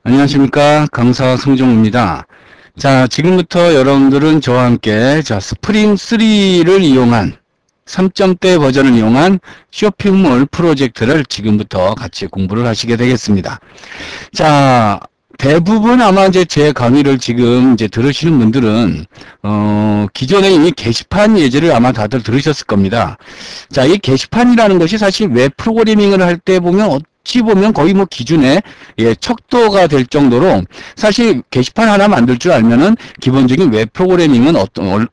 안녕하십니까. 강사 송정우입니다. 자, 지금부터 여러분들은 저와 함께 스프링 3를 이용한 3점대 버전을 이용한 쇼핑몰 프로젝트를 지금부터 같이 공부를 하시게 되겠습니다. 자, 대부분 아마 이제 제 강의를 지금 이제 들으시는 분들은 기존에 이미 게시판 예제를 아마 다들 들으셨을 겁니다. 자, 이 게시판이라는 것이 사실 웹 프로그래밍을 할 때 보면 어찌 보면 거의 뭐 기준에 척도가 될 정도로 사실 게시판 하나 만들 줄 알면은 기본적인 웹 프로그래밍은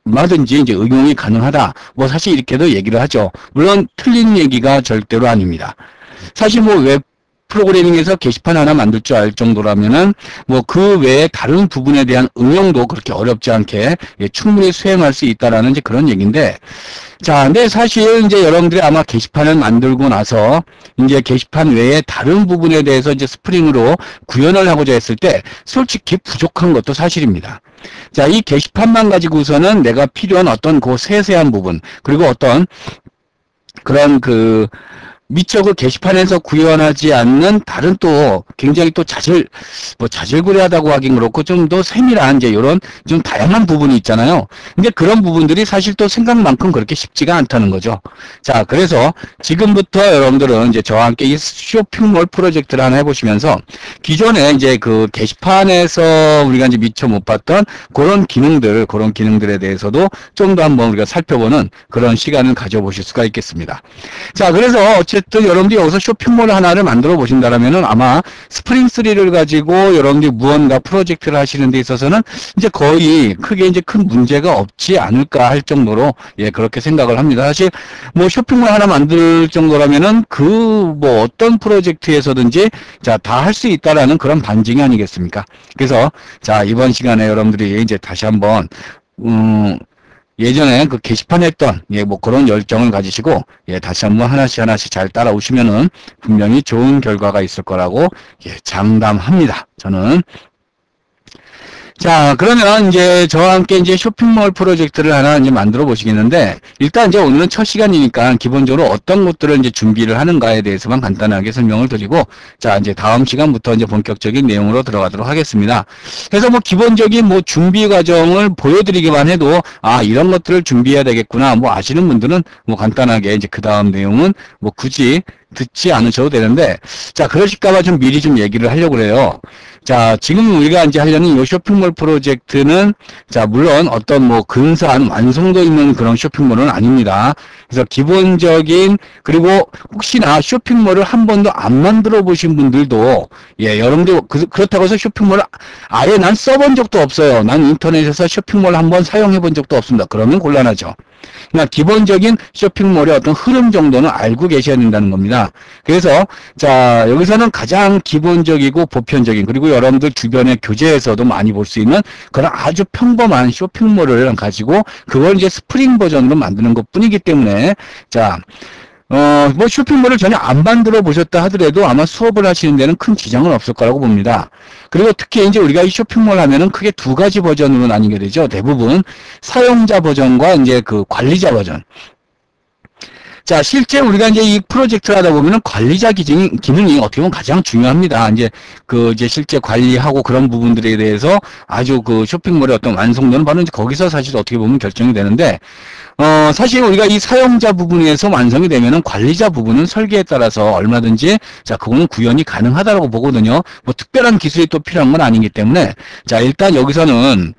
얼마든지 이제 응용이 가능하다. 뭐 사실 이렇게도 얘기를 하죠. 물론 틀린 얘기가 절대로 아닙니다. 사실 뭐 웹 프로그래밍에서 게시판 하나 만들 줄 알 정도라면은 뭐 그 외에 다른 부분에 대한 응용도 그렇게 어렵지 않게 충분히 수행할 수 있다라는 이제 그런 얘기인데, 자, 근데 사실 이제 여러분들이 아마 게시판을 만들고 나서 이제 게시판 외에 다른 부분에 대해서 이제 스프링으로 구현을 하고자 했을 때 솔직히 부족한 것도 사실입니다. 자, 이 게시판만 가지고서는 내가 필요한 어떤 그 세세한 부분, 그리고 어떤 그런 미처 그 게시판에서 구현하지 않는 다른 또 굉장히 또 자질구레하다고 하긴 그렇고 좀 더 세밀한 이제 이런 좀 다양한 부분이 있잖아요. 근데 그런 부분들이 사실 또 생각만큼 그렇게 쉽지가 않다는 거죠. 자, 그래서 지금부터 여러분들은 이제 저와 함께 이 쇼핑몰 프로젝트를 하나 해보시면서 기존에 이제 그 게시판에서 우리가 이제 미처 못 봤던 그런 기능들에 대해서도 좀 더 한번 우리가 살펴보는 그런 시간을 가져보실 수가 있겠습니다. 자, 그래서 어쨌든 여러분들이 여기서 쇼핑몰 하나를 만들어 보신다라면은 아마 스프링 3를 가지고 여러분들이 무언가 프로젝트를 하시는 데 있어서는 이제 거의 크게 이제 큰 문제가 없지 않을까 할 정도로 그렇게 생각을 합니다. 사실 뭐 쇼핑몰 하나 만들 정도라면은 뭐 어떤 프로젝트에서든지 자, 다 할 수 있다라는 그런 반증이 아니겠습니까? 그래서 자, 이번 시간에 여러분들이 이제 다시 한번 예전에 그 게시판 했던 뭐 그런 열정을 가지시고 다시 한번 하나씩 잘 따라오시면은 분명히 좋은 결과가 있을 거라고 장담합니다. 저는. 자, 그러면 이제 저와 함께 이제 쇼핑몰 프로젝트를 하나 이제 만들어 보시겠는데, 일단 이제 오늘은 첫 시간이니까 기본적으로 어떤 것들을 이제 준비를 하는가에 대해서만 간단하게 설명을 드리고, 자, 이제 다음 시간부터 이제 본격적인 내용으로 들어가도록 하겠습니다. 그래서 뭐 기본적인 뭐 준비 과정을 보여드리기만 해도, 아, 이런 것들을 준비해야 되겠구나. 뭐 아시는 분들은 뭐 간단하게 이제 그 다음 내용은 뭐 굳이 듣지 않으셔도 되는데, 자, 그러실까봐 좀 미리 좀 얘기를 하려고 그래요. 자, 지금 우리가 이제 하려는 이 쇼핑몰 프로젝트는, 자, 물론 어떤 뭐 근사한 완성도 있는 그런 쇼핑몰은 아닙니다. 그래서 기본적인, 그리고 혹시나 쇼핑몰을 한 번도 안 만들어 보신 분들도, 여러분들, 그렇다고 해서 쇼핑몰을 아예 난 써본 적도 없어요. 난 인터넷에서 쇼핑몰 한번 사용해 본 적도 없습니다. 그러면 곤란하죠. 그러니까 기본적인 쇼핑몰의 어떤 흐름 정도는 알고 계셔야 된다는 겁니다. 그래서 자, 여기서는 가장 기본적이고 보편적인, 그리고 여러분들 주변의 교재에서도 많이 볼 수 있는 그런 아주 평범한 쇼핑몰을 가지고 그걸 이제 스프링 버전으로 만드는 것 뿐이기 때문에, 자, 뭐 쇼핑몰을 전혀 안 만들어 보셨다 하더라도 아마 수업을 하시는 데는 큰 지장은 없을 거라고 봅니다. 그리고 특히 이제 우리가 이 쇼핑몰 하면은 크게 두 가지 버전으로 나뉘게 되죠. 대부분 사용자 버전과 이제 그 관리자 버전. 자, 실제 우리가 이제 이 프로젝트를 하다 보면은 관리자 기능이 어떻게 보면 가장 중요합니다. 이제 실제 관리하고 그런 부분들에 대해서 아주 그 쇼핑몰의 어떤 완성도는 바로 이제 거기서 사실 어떻게 보면 결정이 되는데, 사실 우리가 이 사용자 부분에서 완성이 되면은 관리자 부분은 설계에 따라서 얼마든지, 자, 그거는 구현이 가능하다고 보거든요. 뭐 특별한 기술이 또 필요한 건 아니기 때문에, 자, 일단 여기서는,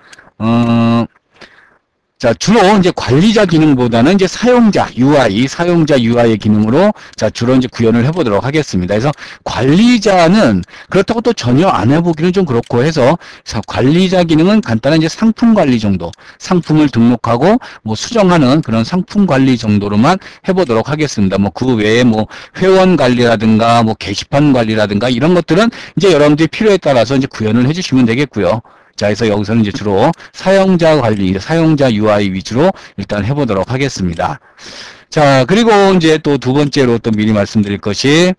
자, 주로 이제 관리자 기능보다는 이제 사용자 UI의 기능으로 자, 주로 이제 구현을 해보도록 하겠습니다. 그래서 관리자는 그렇다고 또 전혀 안 해보기는 좀 그렇고 해서, 자, 관리자 기능은 간단한 이제 상품 관리 정도, 상품을 등록하고 뭐 수정하는 그런 상품 관리 정도로만 해보도록 하겠습니다. 뭐 그 외에 뭐 회원 관리라든가 뭐 게시판 관리라든가 이런 것들은 이제 여러분들이 필요에 따라서 이제 구현을 해주시면 되겠고요. 자, 그래서 여기서는 이제 주로 사용자 관리, 사용자 UI 위주로 일단 해보도록 하겠습니다. 자, 그리고 이제 또 두 번째로 또 미리 말씀드릴 것이,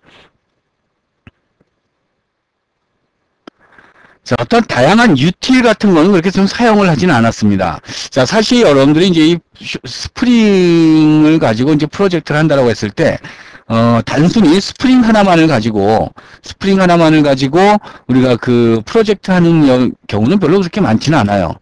자, 어떤 다양한 유틸 같은 거는 그렇게 좀 사용을 하지는 않았습니다. 자, 사실 여러분들이 이제 이 스프링을 가지고 이제 프로젝트를 한다라고 했을 때, 단순히 스프링 하나만을 가지고 우리가 그 프로젝트 하는 경우는 별로 그렇게 많지는 않아요.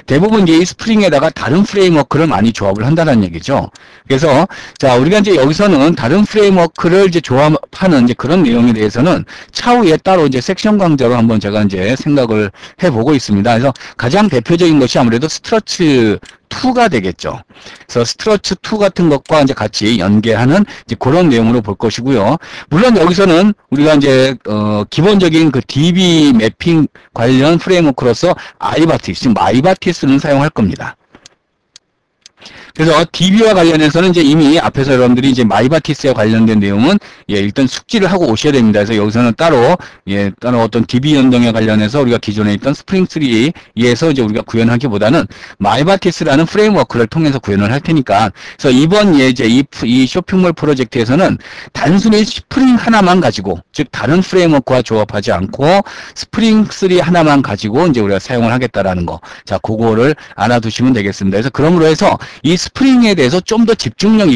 대부분 이제 이 스프링에다가 다른 프레임워크를 많이 조합을 한다는 얘기죠. 그래서 자, 우리가 이제 여기서는 다른 프레임워크를 이제 조합하는 이제 그런 내용에 대해서는 차후에 따로 이제 섹션 강좌로 한번 제가 이제 생각을 해보고 있습니다. 그래서 가장 대표적인 것이 아무래도 스트러츠 2가 되겠죠. 그래서 스트러츠 2 같은 것과 이제 같이 연계하는 이제 그런 내용으로 볼 것이고요. 물론 여기서는 우리가 이제 기본적인 그 DB 매핑 관련 프레임워크로서 아이바티스, 지금 아이바티스는 사용할 겁니다. 그래서 DB와 관련해서는 이제 이미 앞에서 여러분들이 이제 마이바티스에 관련된 내용은 일단 숙지를 하고 오셔야 됩니다. 그래서 여기서는 따로 어떤 DB 연동에 관련해서 우리가 기존에 있던 스프링 3에서 이제 우리가 구현하기보다는 마이바티스라는 프레임워크를 통해서 구현을 할 테니까, 그래서 이번 이제 이 쇼핑몰 프로젝트에서는 단순히 스프링 하나만 가지고, 즉 다른 프레임워크와 조합하지 않고 스프링 3 하나만 가지고 이제 우리가 사용을 하겠다라는 거. 자, 그거를 알아두시면 되겠습니다. 그래서 그러므로 해서 이 스프링에 대해서 좀 더 집중도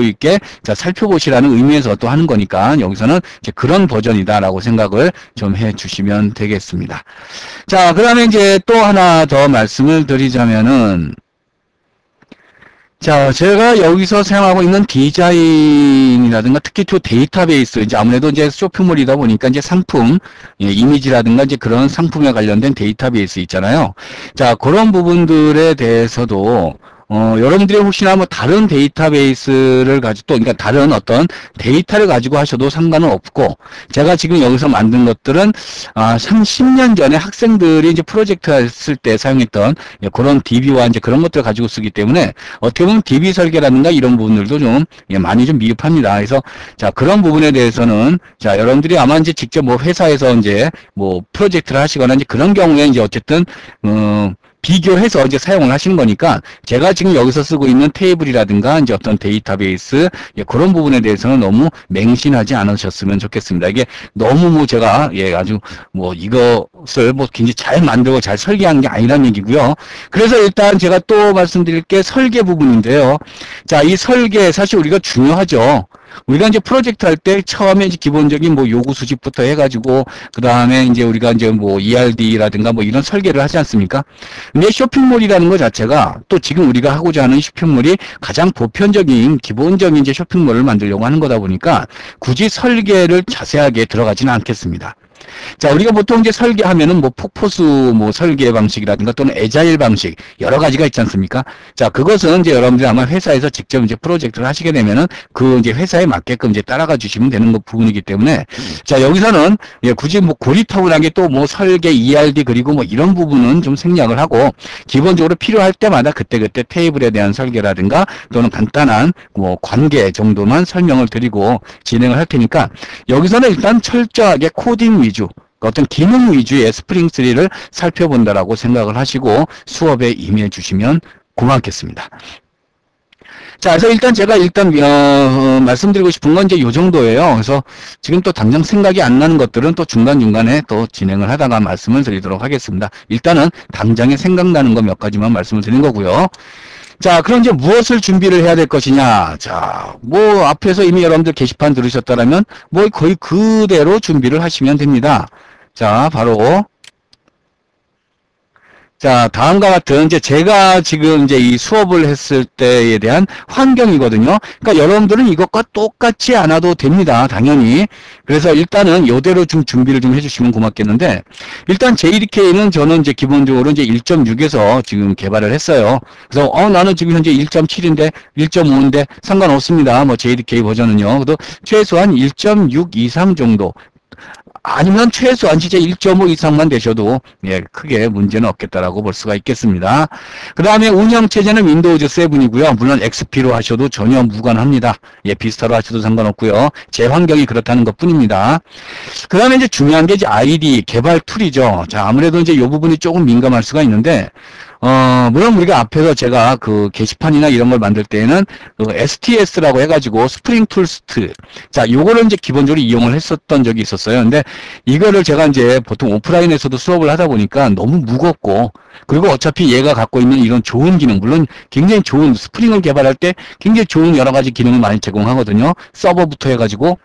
있게 자, 살펴보시라는 의미에서 또 하는 거니까 여기서는 이제 그런 버전이다라고 생각을 좀 해주시면 되겠습니다. 자, 그 다음에 이제 또 하나 더 말씀을 드리자면은, 자, 제가 여기서 사용하고 있는 디자인이라든가 특히 또 데이터베이스, 이제 아무래도 이제 쇼핑몰이다 보니까 이제 상품, 이미지라든가 이제 그런 상품에 관련된 데이터베이스 있잖아요. 자, 그런 부분들에 대해서도 여러분들이 혹시나 뭐 다른 데이터베이스를 가지고 또, 그러니까 다른 어떤 데이터를 가지고 하셔도 상관은 없고, 제가 지금 여기서 만든 것들은, 한 10년 전에 학생들이 이제 프로젝트 했을 때 사용했던 그런 DB와 이제 그런 것들을 가지고 쓰기 때문에, 어떻게 보면 DB 설계라든가 이런 부분들도 좀, 많이 좀 미흡합니다. 그래서, 자, 그런 부분에 대해서는, 자, 여러분들이 아마 이제 직접 뭐 회사에서 이제 뭐 프로젝트를 하시거나 이제 그런 경우에 이제 어쨌든, 비교해서 이제 사용을 하시는 거니까, 제가 지금 여기서 쓰고 있는 테이블이라든가 이제 어떤 데이터베이스 그런 부분에 대해서는 너무 맹신하지 않으셨으면 좋겠습니다. 이게 너무 뭐 제가 아주 뭐 이것을 뭐 굉장히 잘 만들고 잘 설계한 게 아니라는 얘기고요. 그래서 일단 제가 또 말씀드릴 게 설계 부분인데요. 자, 이 설계 사실 우리가 중요하죠. 우리가 이제 프로젝트 할 때 처음에 이제 기본적인 뭐 요구 수집부터 해가지고 그 다음에 이제 우리가 이제 뭐 ERD라든가 뭐 이런 설계를 하지 않습니까? 근데 쇼핑몰이라는 것 자체가 또 지금 우리가 하고자 하는 쇼핑몰이 가장 보편적인 기본적인 이제 쇼핑몰을 만들려고 하는 거다 보니까 굳이 설계를 자세하게 들어가지는 않겠습니다. 자, 우리가 보통 이제 설계하면은 뭐 폭포수 뭐 설계 방식이라든가 또는 애자일 방식 여러 가지가 있지 않습니까? 자, 그것은 이제 여러분들이 아마 회사에서 직접 이제 프로젝트를 하시게 되면은 그 이제 회사에 맞게끔 이제 따라가 주시면 되는 부분이기 때문에, 자, 여기서는 굳이 뭐 고리타분하게 또 뭐 설계 ERD 그리고 뭐 이런 부분은 좀 생략을 하고 기본적으로 필요할 때마다 그때그때 테이블에 대한 설계라든가 또는 간단한 뭐 관계 정도만 설명을 드리고 진행을 할 테니까, 여기서는 일단 철저하게 코딩 위주, 어떤 기능 위주의 스프링 3를 살펴본다라고 생각을 하시고 수업에 임해 주시면 고맙겠습니다. 자, 그래서 일단 제가 말씀드리고 싶은 건 이제 요 정도예요. 그래서 지금 또 당장 생각이 안 나는 것들은 또 중간중간에 또 진행을 하다가 말씀을 드리도록 하겠습니다. 일단은 당장에 생각나는 거 몇 가지만 말씀을 드린 거고요. 자, 그럼 이제 무엇을 준비를 해야 될 것이냐. 자, 뭐 앞에서 이미 여러분들 게시판 들으셨다라면 뭐 거의 그대로 준비를 하시면 됩니다. 자, 바로 자, 다음과 같은 이제 제가 지금 이제 이 수업을 했을 때에 대한 환경이거든요. 그러니까 여러분들은 이것과 똑같지 않아도 됩니다. 당연히. 그래서 일단은 이대로 좀 준비를 좀 해주시면 고맙겠는데, 일단 JDK는 저는 이제 기본적으로 이제 1.6에서 지금 개발을 했어요. 그래서 나는 지금 현재 1.7인데 1.5인데 상관없습니다. 뭐 JDK 버전은요. 그래도 최소한 1.6 이상 정도, 아니면 최소한 진짜 1.5 이상만 되셔도 크게 문제는 없겠다라고 볼 수가 있겠습니다. 그 다음에 운영체제는 윈도우즈 7이고요. 물론 XP로 하셔도 전혀 무관합니다. 비스타로 하셔도 상관없고요. 제 환경이 그렇다는 것 뿐입니다. 그 다음에 이제 중요한 게 이제 ID 개발 툴이죠. 자, 아무래도 이제 이 부분이 조금 민감할 수가 있는데, 물론 우리가 앞에서 제가 그 게시판이나 이런 걸 만들 때에는 그 STS라고 해가지고 스프링 툴스트. 자, 요거를 이제 기본적으로 이용을 했었던 적이 있었어요. 근데 이거를 제가 이제 보통 오프라인에서도 수업을 하다 보니까 너무 무겁고 그리고 어차피 얘가 갖고 있는 이런 좋은 기능, 물론 굉장히 좋은 스프링을 개발할 때 굉장히 좋은 여러 가지 기능을 많이 제공하거든요. 서버부터 해가지고.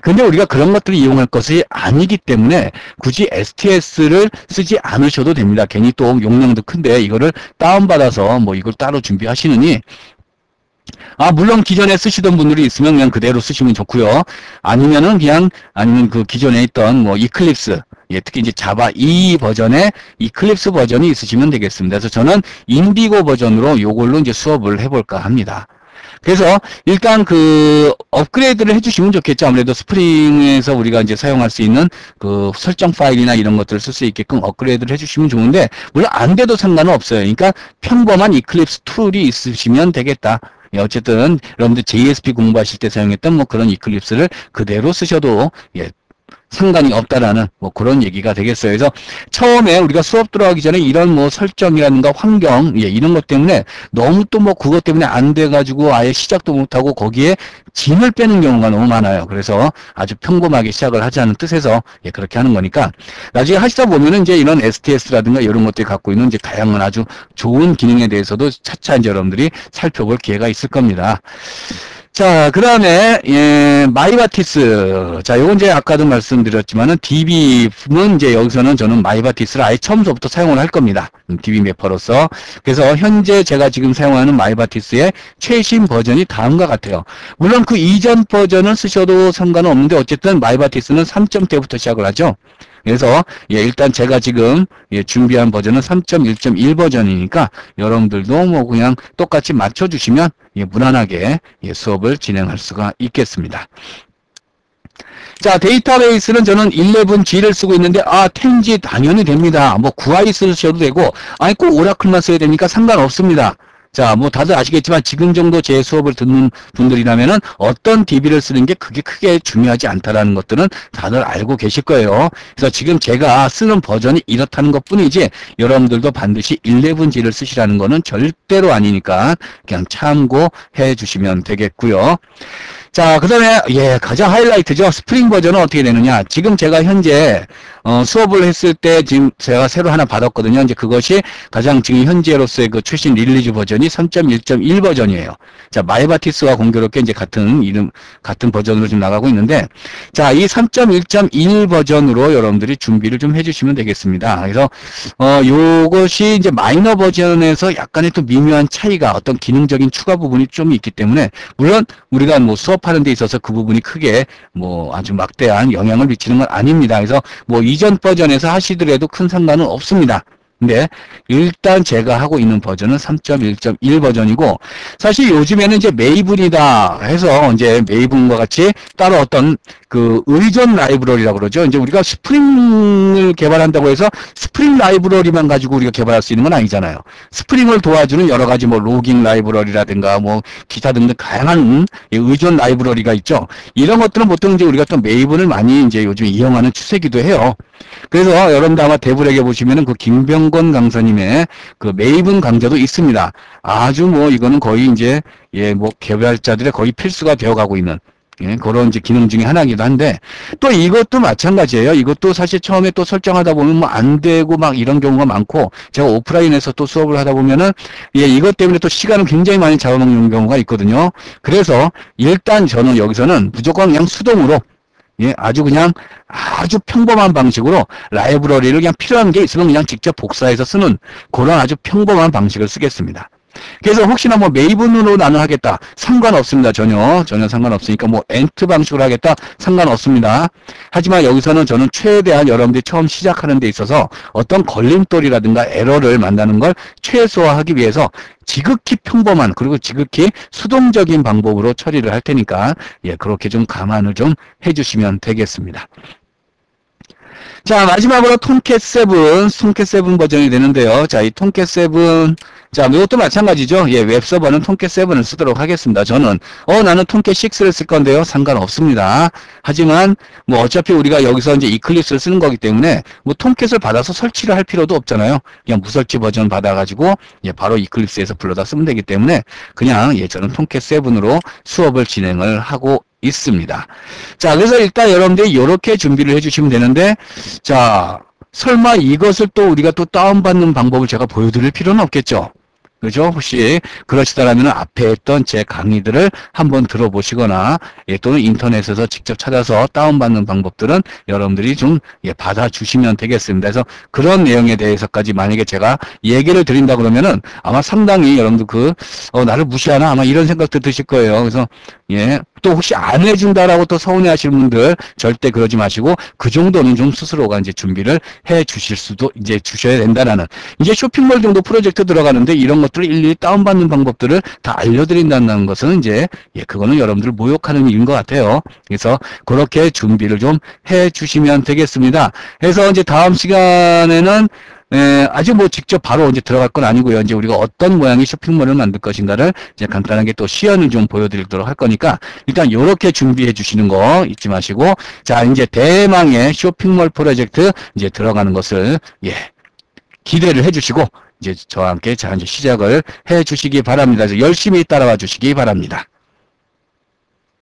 근데 우리가 그런 것들을 이용할 것이 아니기 때문에 굳이 STS를 쓰지 않으셔도 됩니다. 괜히 또 용량도 큰데 이거를 다운받아서 뭐 이걸 따로 준비하시느니, 물론 기존에 쓰시던 분들이 있으면 그냥 그대로 쓰시면 좋고요. 아니면은 아니면 그 기존에 있던 뭐 이클립스, 예, 특히 이제 자바 2 버전의 이클립스 버전이 있으시면 되겠습니다. 그래서 저는 인디고 버전으로 요걸로 이제 수업을 해볼까 합니다. 그래서 일단 그 업그레이드를 해주시면 좋겠죠. 아무래도 스프링에서 우리가 이제 사용할 수 있는 그 설정 파일이나 이런 것들을 쓸 수 있게끔 업그레이드를 해주시면 좋은데, 물론 안 돼도 상관은 없어요. 그러니까 평범한 이클립스 툴이 있으시면 되겠다. 예, 어쨌든 여러분들 JSP 공부하실 때 사용했던 뭐 그런 이클립스를 그대로 쓰셔도 예, 상관이 없다라는 뭐 그런 얘기가 되겠어요. 그래서 처음에 우리가 수업 들어가기 전에 이런 뭐 설정이라든가 환경, 예, 이런 것 때문에 너무 또 뭐 그것 때문에 안 돼가지고 아예 시작도 못하고 거기에 진을 빼는 경우가 너무 많아요. 그래서 아주 평범하게 시작을 하자는 뜻에서 예, 그렇게 하는 거니까 나중에 하시다 보면은 이제 이런 STS라든가 이런 것들이 갖고 있는 이제 다양한 아주 좋은 기능에 대해서도 차차 이제 여러분들이 살펴볼 기회가 있을 겁니다. 자, 그 다음에, 예, 마이바티스. 자, 요건 이제 아까도 말씀드렸지만은, DB는 이제 여기서는 저는 마이바티스를 아예 처음부터 사용을 할 겁니다. DB 매퍼로서. 그래서 현재 제가 지금 사용하는 마이바티스의 최신 버전이 다음과 같아요. 물론 그 이전 버전을 쓰셔도 상관은 없는데, 어쨌든 마이바티스는 3점대부터 시작을 하죠. 그래서 예, 일단 제가 지금 예, 준비한 버전은 3.1.1 버전이니까 여러분들도 뭐 그냥 똑같이 맞춰주시면 예, 무난하게 예, 수업을 진행할 수가 있겠습니다. 자, 데이터베이스는 저는 11G를 쓰고 있는데 10G 당연히 됩니다. 뭐 9i 쓰셔도 되고 아니 꼭 오라클만 써야 되니까 상관없습니다. 자, 뭐 다들 아시겠지만 지금 정도 제 수업을 듣는 분들이라면은 어떤 DB를 쓰는 게 그게 크게 중요하지 않다라는 것들은 다들 알고 계실 거예요. 그래서 지금 제가 쓰는 버전이 이렇다는 것뿐이지 여러분들도 반드시 11G를 쓰시라는 거는 절대로 아니니까 그냥 참고해 주시면 되겠고요. 자, 그 다음에, 예, 가장 하이라이트죠. 스프링 버전은 어떻게 되느냐. 지금 제가 현재, 수업을 했을 때 지금 제가 새로 하나 받았거든요. 이제 그것이 가장 지금 현재로서의 그 최신 릴리즈 버전이 3.1.1 버전이에요. 자, 마이바티스와 공교롭게 이제 같은 버전으로 지금 나가고 있는데, 자, 이 3.1.1 버전으로 여러분들이 준비를 좀 해주시면 되겠습니다. 그래서, 요것이 이제 마이너 버전에서 약간의 또 미묘한 차이가 어떤 기능적인 추가 부분이 좀 있기 때문에, 물론 우리가 뭐 수업하는 데 있어서 그 부분이 크게 뭐 아주 막대한 영향을 미치는 건 아닙니다. 그래서 뭐 이전 버전에서 하시더라도 큰 상관은 없습니다. 근데 일단 제가 하고 있는 버전은 3.1.1 버전이고, 사실 요즘에는 이제 메이븐이다 해서 이제 메이븐과 같이 따로 어떤 그 의존 라이브러리라고 그러죠. 이제 우리가 스프링을 개발한다고 해서 스프링 라이브러리만 가지고 우리가 개발할 수 있는 건 아니잖아요. 스프링을 도와주는 여러 가지 뭐 로깅 라이브러리라든가 뭐 기타 등등 다양한 의존 라이브러리가 있죠. 이런 것들은 보통 이제 우리가 또 메이븐을 많이 이제 요즘 이용하는 추세기도 해요. 그래서 여러분들 아마 대부렉에 보시면은 그 김병건 강사님의 그 메이븐 강좌도 있습니다. 아주 뭐 이거는 거의 이제 예, 뭐 개발자들의 거의 필수가 되어가고 있는 예, 그런 이제 기능 중에 하나이기도 한데, 또 이것도 마찬가지예요. 이것도 사실 처음에 또 설정하다 보면 뭐 안 되고 막 이런 경우가 많고, 제가 오프라인에서 또 수업을 하다 보면은 예, 이것 때문에 또 시간을 굉장히 많이 잡아먹는 경우가 있거든요. 그래서 일단 저는 여기서는 무조건 그냥 수동으로 예, 아주 평범한 방식으로 라이브러리를 그냥 필요한 게 있으면 그냥 직접 복사해서 쓰는 그런 아주 평범한 방식을 쓰겠습니다. 그래서 혹시나 뭐 메이븐으로 나는 하겠다, 상관없습니다. 전혀 상관없으니까 뭐 엔트 방식으로 하겠다, 상관없습니다. 하지만 여기서는 저는 최대한 여러분들이 처음 시작하는 데 있어서 어떤 걸림돌이라든가 에러를 만나는 걸 최소화하기 위해서 지극히 평범한, 그리고 지극히 수동적인 방법으로 처리를 할 테니까 예, 그렇게 좀 감안을 좀 해주시면 되겠습니다. 자, 마지막으로 톰캣 7 버전이 되는데요. 자, 이 톰캣 7, 자, 이것도 마찬가지죠. 예, 웹서버는 톰캣 7을 쓰도록 하겠습니다. 저는, 나는 톰캣 6를 쓸 건데요. 상관없습니다. 하지만, 뭐, 어차피 우리가 여기서 이제 이클립스를 쓰는 거기 때문에, 뭐, 톰캣을 받아서 설치를 할 필요도 없잖아요. 그냥 무설치 버전 받아가지고, 예, 바로 이클립스에서 불러다 쓰면 되기 때문에, 그냥, 예, 저는 톰캣 7으로 수업을 진행을 하고 있습니다. 자, 그래서 일단 여러분들이 이렇게 준비를 해주시면 되는데, 자, 설마 이것을 또 우리가 또 다운받는 방법을 제가 보여드릴 필요는 없겠죠. 그죠? 혹시 그러시다라면 앞에 했던 제 강의들을 한번 들어보시거나 또는 인터넷에서 직접 찾아서 다운받는 방법들은 여러분들이 좀 받아주시면 되겠습니다. 그래서 그런 내용에 대해서까지 만약에 제가 얘기를 드린다 그러면은 아마 상당히 여러분들 나를 무시하나 아마 이런 생각도 드실 거예요. 그래서 또 혹시 안 해준다라고 또 서운해 하시는 분들 절대 그러지 마시고 그 정도는 좀 스스로가 이제 준비를 해 주실 수도 이제 주셔야 된다라는 이제 쇼핑몰 정도 프로젝트 들어가는데 이런 것들을 일일이 다운받는 방법들을 다 알려드린다는 것은 이제 그거는 여러분들 모욕하는 일인 것 같아요. 그래서 그렇게 준비를 좀 해 주시면 되겠습니다. 그래서 이제 다음 시간에는 아주 뭐 직접 바로 이제 들어갈 건 아니고요. 이제 우리가 어떤 모양의 쇼핑몰을 만들 것인가를 이제 간단하게 또 시연을 좀 보여드리도록 할 거니까 일단 요렇게 준비해 주시는 거 잊지 마시고 자, 이제 대망의 쇼핑몰 프로젝트 이제 들어가는 것을 기대를 해 주시고 이제 저와 함께 자, 이제 시작을 해 주시기 바랍니다. 그래서 열심히 따라와 주시기 바랍니다.